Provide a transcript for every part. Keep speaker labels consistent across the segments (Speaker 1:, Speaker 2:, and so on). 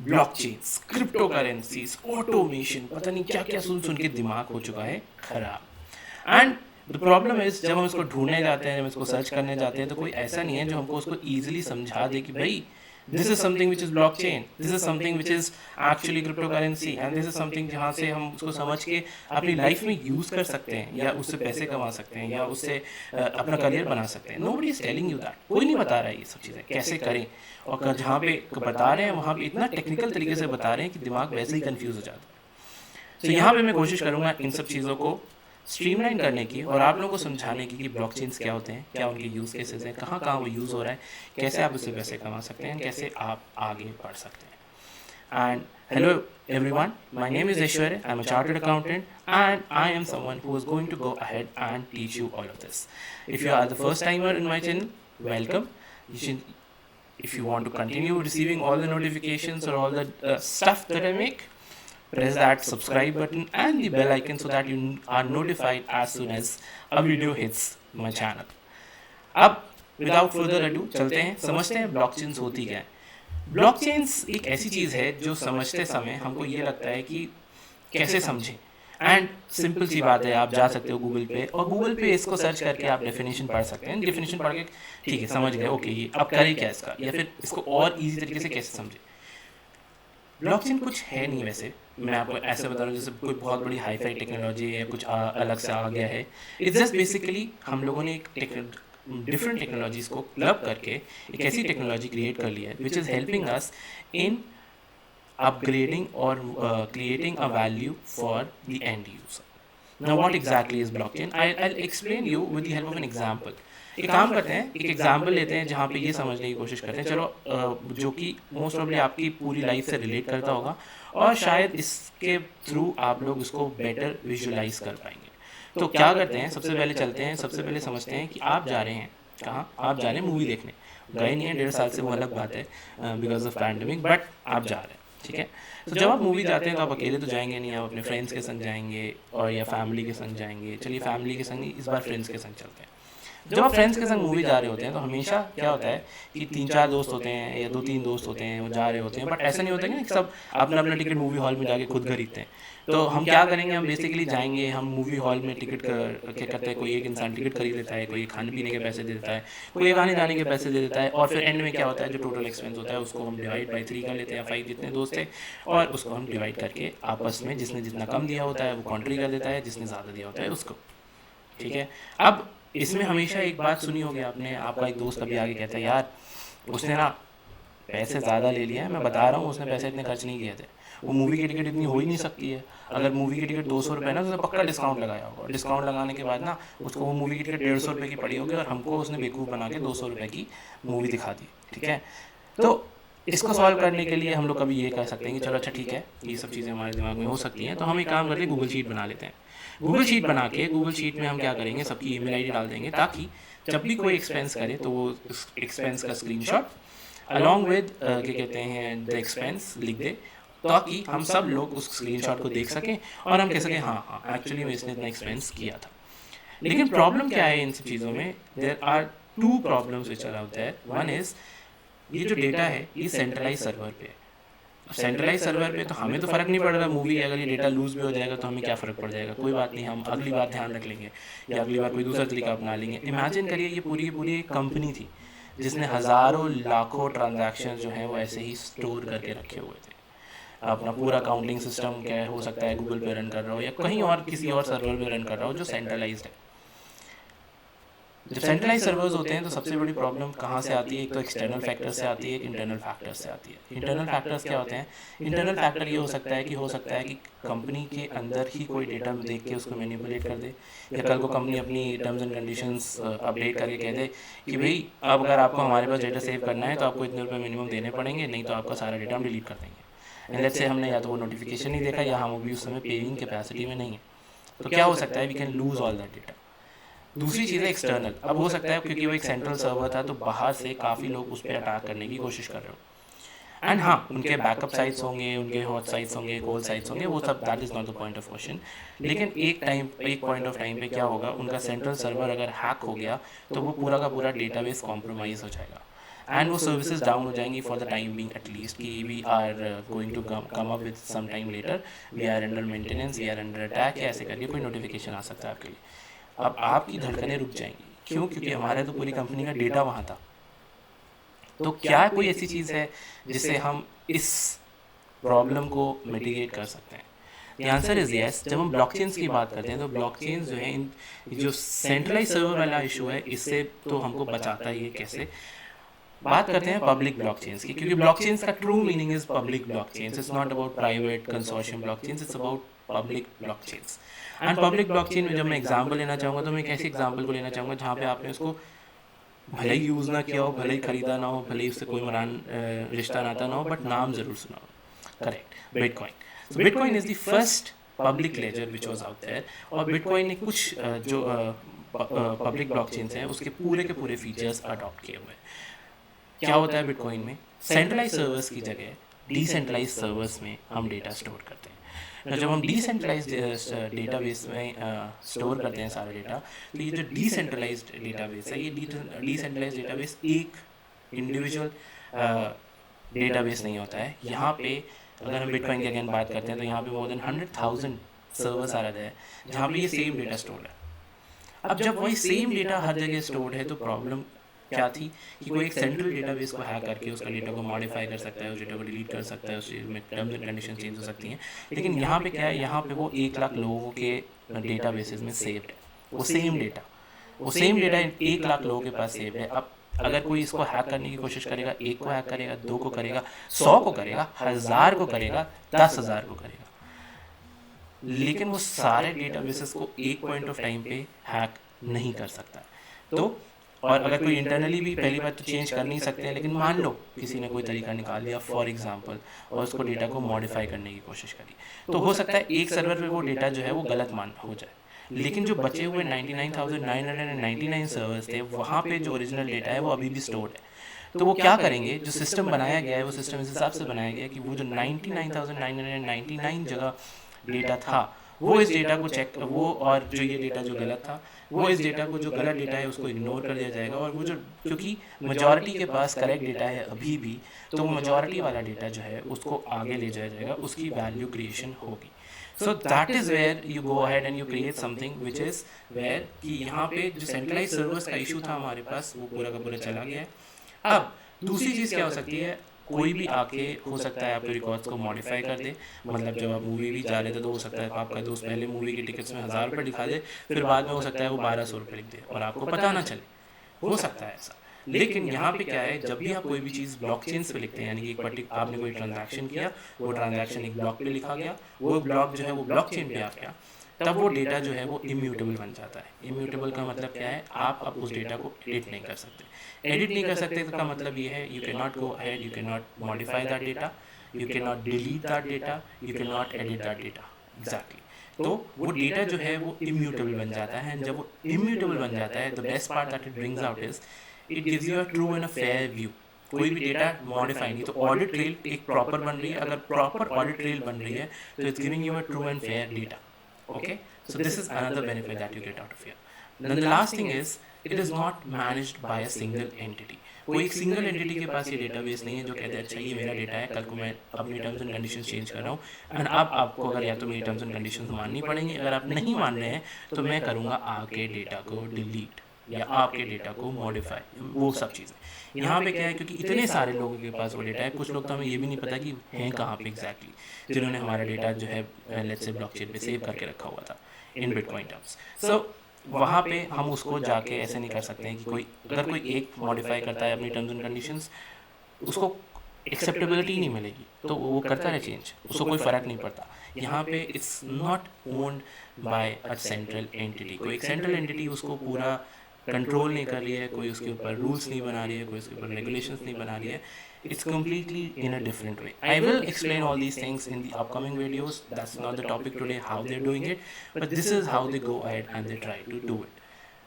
Speaker 1: Blockchains, crypto currencies, automation, पता नहीं क्या क्या सुन सुन के दिमाग हो चुका है खराब। एंड द प्रॉब्लम इज जब हम इसको ढूंढने जाते हैं, जब इसको सर्च करने जाते हैं, तो कोई ऐसा नहीं है जो हमको उसको ईजिली समझा दे कि भाई this is something which is blockchain, this is something which is actually crypto currency, and this is something जहाँ से हम उसको समझ के अपनी लाइफ में यूज कर सकते हैं, या उससे पैसे कमा सकते हैं, या उससे अपना करियर बना सकते हैं। Nobody is telling you that, कोई नहीं बता रहा है ये सब चीज़ें कैसे करें। और जहाँ पे बता रहे हैं वहाँ पे इतना टेक्निकल तरीके से बता रहे हैं कि दिमाग वैसे ही कंफ्यूज हो जाता है। तो यहाँ पे मैं कोशिश करूँगा इन सब चीज़ों को स्ट्रीमलाइन करने की और आप लोगों को समझाने की कि ब्लॉकचेन्स क्या होते हैं, क्या उनके यूज़ केसेस हैं, कहाँ कहाँ वो यूज़ हो रहा है, कैसे आप उससे पैसे कमा सकते हैं, कैसे आप आगे बढ़ सकते हैं। And hello everyone, my name is Ishwar, I'm a chartered accountant, and I am someone who is going to go ahead and teach you all of this. If you are the first timer in my channel, welcome. If you want to continue receiving all the notifications or all the stuff that I make, press that subscribe button and the bell icon so that you are notified as soon as a video hits my channel. अब without further ado चलते हैं, समझते हैं blockchains होती क्या है। Blockchains एक ऐसी चीज़ है जो समझते समय हमको ये लगता है कि कैसे समझें। एंड सिंपल सी बात है, आप जा सकते हो गूगल पे और गूगल पे इसको सर्च करके आप डेफिनेशन पढ़ सकते हैं। डेफिनेशन पढ़ के ठीक है समझ गए, ओके ये अब करें क्या इसका, या फिर इसको और इजी तरीके से कैसे समझें। ब्लॉकचेन कुछ है नहीं वैसे, मैं आपको ऐसे बता रहा हूँ जैसे कोई बहुत बड़ी हाई फाई टेक्नोलॉजी है, कुछ अलग से आ गया है। इट्स जस्ट बेसिकली हम लोगों ने एक डिफरेंट टेक्नोलॉजीज़ को क्लब करके एक ऐसी टेक्नोलॉजी क्रिएट कर ली है which is helping us in upgrading और creating a value for the end user. Now what exactly is blockchain, I explain you with the help of an example. एक काम करते हैं, एक एग्जांपल लेते हैं जहाँ पे ये समझने की कोशिश करते हैं, चलो जो कि मोस्ट प्रॉब्ली आपकी पूरी लाइफ से रिलेट करता होगा और शायद इसके थ्रू आप लोग उसको बेटर विजुअलाइज कर पाएंगे। तो क्या करते हैं, सबसे पहले चलते हैं, सबसे पहले समझते हैं कि आप जा रहे हैं कहाँ, आप जा रहे हैं मूवी देखने। गए नहीं है 1.5 साल से, वो अलग बात है बिकॉज ऑफ पैंडमिक, बट आप जा रहे हैं, ठीक है। तो जब आप मूवी जाते हैं तो आप अकेले तो जाएंगे नहीं, आप अपने फ्रेंड्स के संग जाएंगे और या फैमिली के संग जाएंगे। चलिए फैमिली के संग, इस बार फ्रेंड्स के संग चलते हैं। जब आप फ्रेंड्स के संग मूवी जा रहे होते हैं तो हमेशा क्या होता है कि 3-4 दोस्त होते हैं या 2-3 दोस्त होते हैं, वो जा रहे होते हैं, बट ऐसा नहीं होता है कि सब अपना अपना टिकट मूवी हॉल में जाके खुद खरीदते हैं। तो हम क्या करेंगे, हम बेसिकली जाएंगे, हम मूवी हॉल में टिकट क्या करते हैं, कोई एक इंसान टिकट खरीद लेता है, कोई खाने पीने के पैसे दे देता है, कोई आने जाने के पैसे दे देता है, और फिर एंड में क्या होता है जो टोटल एक्सपेंस होता है उसको हम डिवाइड बाई 3 कर लेते हैं, 5 जितने दोस्त थे, और उसको हम डिवाइड करके आपस में जिसने जितना कम दिया होता है वो कॉन्ट्री कर देता है, जिसने ज़्यादा दिया होता है उसको, ठीक है। अब इसमें हमेशा एक बात सुनी होगी आपने, आपका एक दोस्त कभी आगे कहता है यार उसने ना पैसे ज़्यादा ले लिया है, मैं बता रहा हूँ उसने पैसे इतने खर्च नहीं किए थे, वो मूवी की टिकट इतनी हो ही नहीं सकती है। अगर मूवी की टिकट 200 रुपये ना तो उसने पक्का डिस्काउंट लगाया होगा, डिस्काउंट लगाने के बाद ना उसको वो मूवी की टिकट 150 रुपये की पड़ी होगी और हमको उसने बेवकूफ़ बना के 200 रुपये की मूवी दिखा दी, ठीक है। तो इसको सॉल्व करने के लिए हम लोग कभी ये कह सकते हैं कि चलो अच्छा ठीक है, ये सब चीज़ें हमारे दिमाग में हो सकती हैं, तो हम एक काम करते हैं, गूगल शीट बना लेते हैं। गूगल शीट बना के गूगल शीट में हम क्या करेंगे, सबकी ईमेल आईडी डाल देंगे ताकि जब भी कोई एक्सपेंस करे तो वो एक्सपेंस का स्क्रीनशॉट अलॉन्ग विद क्या कहते हैं द एक्सपेंस लिख दे, ताकि हम सब लोग उस स्क्रीनशॉट को देख सकें और हम कह सकें हाँ हाँ एक्चुअली में इसने इतना एक्सपेंस किया था। लेकिन प्रॉब्लम क्या है इन सब चीज़ों में, there are 2 problems which are out there. One is ये जो डेटा है ये सेंट्रलाइज सर्वर पे है। सेंट्रलाइज सर्वर पे तो हमें तो फ़र्क नहीं पड़ रहा, मूवी अगर ये डेटा लूज भी हो जाएगा तो हमें क्या फ़र्क पड़ जाएगा, कोई बात नहीं, हम अगली बार ध्यान रख लेंगे या अगली बार कोई दूसरा तरीका अपना लेंगे। इमेजिन करिए ये पूरी की पूरी एक कंपनी थी जिसने हज़ारों लाखों ट्रांजैक्शन जो हैं वो ऐसे ही स्टोर करके रखे हुए थे। अपना पूरा काउंटिंग सिस्टम क्या हो सकता है गूगल पे रन कर रहा हो या कहीं और किसी और सर्वर पे रन कर रहा हो जो सेंट्रलाइज्ड है। जब सेंट्रलाइज सर्वर्स होते हैं तो सबसे बड़ी प्रॉब्लम कहाँ से आती है, एक तो एक्सटर्नल फैक्टर से आती है, एक इंटरनल फैक्टर से आती है। इंटरनल फैक्टर्स क्या होते हैं, इंटरनल फैक्टर ये हो सकता है कि कंपनी के अंदर ही कोई डेटा देख के उसको मैनिपुलेट कर दे, या कल को कंपनी अपनी टर्म्स एंड कंडीशंस अपडेट करके कह दे कि भाई अब अगर आपको हमारे पास डेटा सेव करना है तो आपको इतने रुपये मिनिमम देने पड़ेंगे, नहीं तो आपका सारा डेटा हम डिलीट कर देंगे। एंड लेट्स से हमने या तो वो नोटिफिकेशन नहीं देखा या हम अभी उस समय पेइंग कैपेसिटी में नहीं है, तो क्या हो सकता है, we can lose all that data. दूसरी चीज़ है एक्सटर्नल। अब हो सकता है क्योंकि वो एक सेंट्रल सर्वर था तो बाहर से काफ़ी लोग उस पर अटैक करने की कोशिश कर रहे हो, एंड हाँ उनके बैकअप साइट्स होंगे, उनके हॉट साइट्स होंगे, कोल्ड साइट्स होंगे, वो सब that is not the point of question. लेकिन एक पॉइंट ऑफ टाइम पे क्या होगा, उनका सेंट्रल सर्वर अगर हैक हो गया तो वो पूरा का पूरा डेटाबेस कॉम्प्रोमाइज़ हो जाएगा। एंड वो सर्विसेज डाउन हो जाएंगी for the time being at least, कि we are going to come up with some time later, we are under maintenance, we are under attack, या ऐसे करके कोई नोटिफिकेशन आ सकता है आपके लिए। अब आपकी धड़कनें रुक जाएंगी, क्यों? क्योंकि हमारा तो पूरी कंपनी का डेटा वहाँ था। तो क्या कोई ऐसी चीज़ है जिससे हम इस प्रॉब्लम को मिटिगेट कर सकते हैं? The answer is yes. जब हम ब्लॉकचेन्स की बात करते हैं तो ब्लॉकचेन्स जो है, इन जो सेंट्रलाइज सर्वर वाला इशू है, इससे तो हमको बचाता ही है। कैसे? बात करते हैं पब्लिक ब्लॉकचेन्स की, क्योंकि ब्लॉकचेन्स का true meaning is public blockchains. It's not about private consortium blockchains, it's about public blockchains. And public blockchain में जब मैं एग्जांपल लेना चाहूँगा तो मैं एक ऐसे एग्जांपल को लेना चाहूँगा जहाँ पे आपने उसको भले ही यूज़ ना किया हो, भले ही खरीदा ना हो, भले ही उससे कोई मरान रिश्ता नाता ना हो, बट नाम जरूर सुना हो। Correct, bitcoin. So bitcoin is the first public ledger which was out there, और बिटकॉइन ने कुछ जो पब्लिक ब्लॉकचेन्स हैं उसके के पूरे फीचर्स अडॉप्ट किए हुए हैं। क्या होता है बिटकॉइन में? सेंट्रलाइज सर्वर्स की जगह डिसेंट्रलाइज सर्वर्स में हम डेटा स्टोर करते हैं। जब हम डिसेंट्रलाइज डेटाबेस में स्टोर करते हैं सारा डेटा, तो ये जो डिसेंट्रलाइज्ड डेटाबेस है, ये डिसेंट्रलाइज्ड डेटाबेस एक इंडिविजुअल डेटाबेस नहीं होता है। यहाँ पे अगर हम बिटकॉइन की अगेन बात करते हैं तो यहाँ पे मोर देन 100,000 सर्वर्स आ रहे हैं जहाँ पे ये सेम डेटा स्टोर है। अब जब वही सेम डेटा हर जगह स्टोर है तो प्रॉब्लम क्या थी कि कोई एक सेंट्रल डेटाबेस को हैक करके उसका डेटा को मॉडिफाई कर सकता है, उस डेटा को डिलीट कर सकता है, उसमें टर्म्स एंड कंडीशन चेंज हो सकती हैं। लेकिन यहाँ पे क्या है, यहाँ पे वो 1 लाख लोगों के डेटाबेसेस में सेव्ड है वो सेम डेटा। वो सेम डेटा 1 लाख लोगों के पास सेव्ड है। अब अगर कोई इसको हैक करने की कोशिश करेगा, 1 को हैक करेगा, 2 को करेगा, 100 को करेगा, 1000 को करेगा, 10,000 को करेगा, लेकिन वो सारे डेटाबेसेस को एक पॉइंट ऑफ टाइम पे हैक नहीं कर सकता। तो और अगर कोई इंटरनली भी, पहली बात तो चेंज कर नहीं सकते हैं, लेकिन मान लो किसी ने कोई तरीका निकाल लिया फॉर एग्जांपल और उसको डेटा को मॉडिफाई करने की कोशिश करी, तो हो सकता है एक सर्वर पे वो डेटा जो है वो गलत मान हो जाए, लेकिन जो बचे हुए 99,999 सर्वर्स थे वहाँ पे जो ओरिजिनल डेटा है वो अभी भी स्टोर्ड है। तो वो क्या करेंगे, जो सिस्टम बनाया गया है वो सिस्टम इस हिसाब से बनाया गया है कि वो जो 99,999 जगह डेटा था वो इस डेटा को चेक, वो और जो ये डेटा जो गलत था वो इस डेटा को, जो गलत डेटा है उसको इग्नोर कर दिया जाएगा, और वो जो, क्योंकि मेजॉरिटी के पास करेक्ट डेटा है अभी भी, तो वो मेजॉरिटी वाला डेटा जो है उसको आगे ले जाया जाएगा, उसकी वैल्यू क्रिएशन होगी। So that is where you go ahead and you create something which is where कि यहाँ पे जो सेंट्रलाइज सर्वर्स का इशू था हमारे पास वो पूरा का पूरा चला गया है। अब दूसरी चीज़ क्या हो सकती है, कोई भी आके हो सकता है आपके रिकॉर्ड्स को मॉडिफाई कर दे। मतलब जब आप मूवी भी जा रहे थे तो हो सकता है आपका दोस्त पहले मूवी की टिकट्स में 1000 रुपये दिखा दे, फिर बाद में हो सकता है वो 1200 रुपये लिख दे और आपको पता ना चले, हो सकता है ऐसा। लेकिन यहाँ पे क्या है, जब भी आप कोई भी चीज़ ब्लॉकचेन्स पे लिखते हैं, यानी कि एक पर्टिकुलर आपने कोई ट्रांजैक्शन किया, वो ट्रांजैक्शन एक ब्लॉक पे लिखा गया, वो ब्लॉक जो है वो ब्लॉकचेन पे आ गया, तब वो डेटा जो है वो इम्यूटेबल बन जाता है। इम्यूटेबल का मतलब क्या है, आप अब उस डेटा को एडिट नहीं कर सकते। एडिट नहीं कर सकते का मतलब ये है, you can not go ahead, you can not modify that data, you can not delete that data, you can not edit that data. Exactly. तो वो डेटा जो है वो इम्यूटेबल बन जाता है, एंड जब वो इम्यूटेबल बन जाता है, the best part that it brings out is it gives you a true and a fair view. कोई भी डेटा मॉडिफाई नहीं, तो ऑडिट ट्रेल एक प्रॉपर बन रही है। अगर प्रॉपर ऑडिट ट्रेल बन रही है तो it's giving you a true and fair data. Okay, so this is another benefit that you get out of here. Then the last thing is it is not managed by a single entity. कोई एक single entity के पास ये database नहीं है जो कहते हैं अच्छा ये मेरा डेटा है, कल को मैं अपनी टर्म्स एंड कंडीशंस चेंज कर रहा हूँ, एंड अब आपको अगर या तो मेरी टर्म्स एंड कंडीशंस माननी पड़ेंगी, अगर आप नहीं मान रहे हैं तो मैं करूँगा आपके डेटा को डिलीट या आपके डेटा को मॉडिफाई, वो सब चीज़ें। यहाँ पे क्या है, क्योंकि इतने सारे लोगों के पास वो डेटा है, कुछ लोग तो हमें ये भी नहीं पता कि हैं कहाँ पे एग्जैक्टली, जिन्होंने हमारा डेटा जो है लेट्स से ब्लॉकचेन पे सेव करके रखा हुआ था इन बिटकॉइन टर्म्स। सो वहाँ पे हम उसको जाके ऐसे नहीं कर सकते हैं कि कोई अगर कोई एक मॉडिफाई करता है अपनी टर्म्स एंड कंडीशंस, उसको एक्सेप्टेबिलिटी नहीं मिलेगी, तो वो करता है चेंज, उसको कोई फ़र्क नहीं पड़ता। यहाँ पे it's not owned by a central entity. कोई एक सेंट्रल एंटिटी उसको पूरा कंट्रोल नहीं कर रही है, कोई उसके ऊपर रूल्स नहीं बना रही है, कोई उसके ऊपर रेगुलेशंस नहीं बना रही है। It's completely in a different way. I will explain all these things in the upcoming videos. That's not the topic today, how they're doing it, but this is how they go ahead and they try to do it.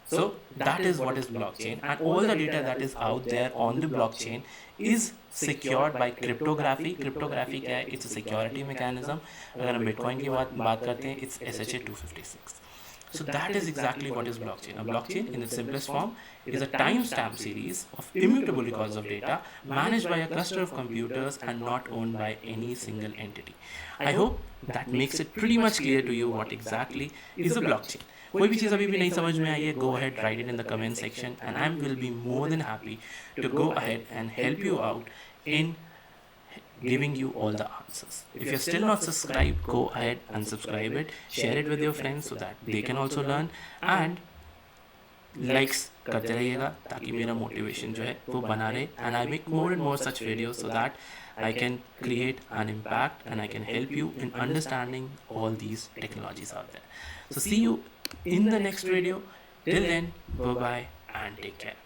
Speaker 1: So that is what is blockchain, and all the data that is out there on the blockchain is secured by cryptography. Cryptography क्या है? It's a security mechanism. अगर हम Bitcoin की बात करते हैं, it's SHA 256. So that is exactly what is blockchain. A blockchain, in its simplest form, is a timestamp series of immutable records of data managed by a cluster of computers and not owned by any single entity. I hope that makes it pretty much clear to you what exactly is a blockchain. कोई भी चीज़ अभी भी नहीं समझ में आई है, go ahead, write it in the comment section, and I will be more than happy to go ahead and help you out in giving you all the answers. If you're still not subscribed, go ahead and subscribe it, share it with your friends so that they can also learn, and likes करते रहिएगा ताकि मेरा motivation जो है वो बना रहे, and I make more and more such videos so that I can create an impact and I can help you in understanding all these technologies out there. So see you in the next video. Till then, bye bye and take care.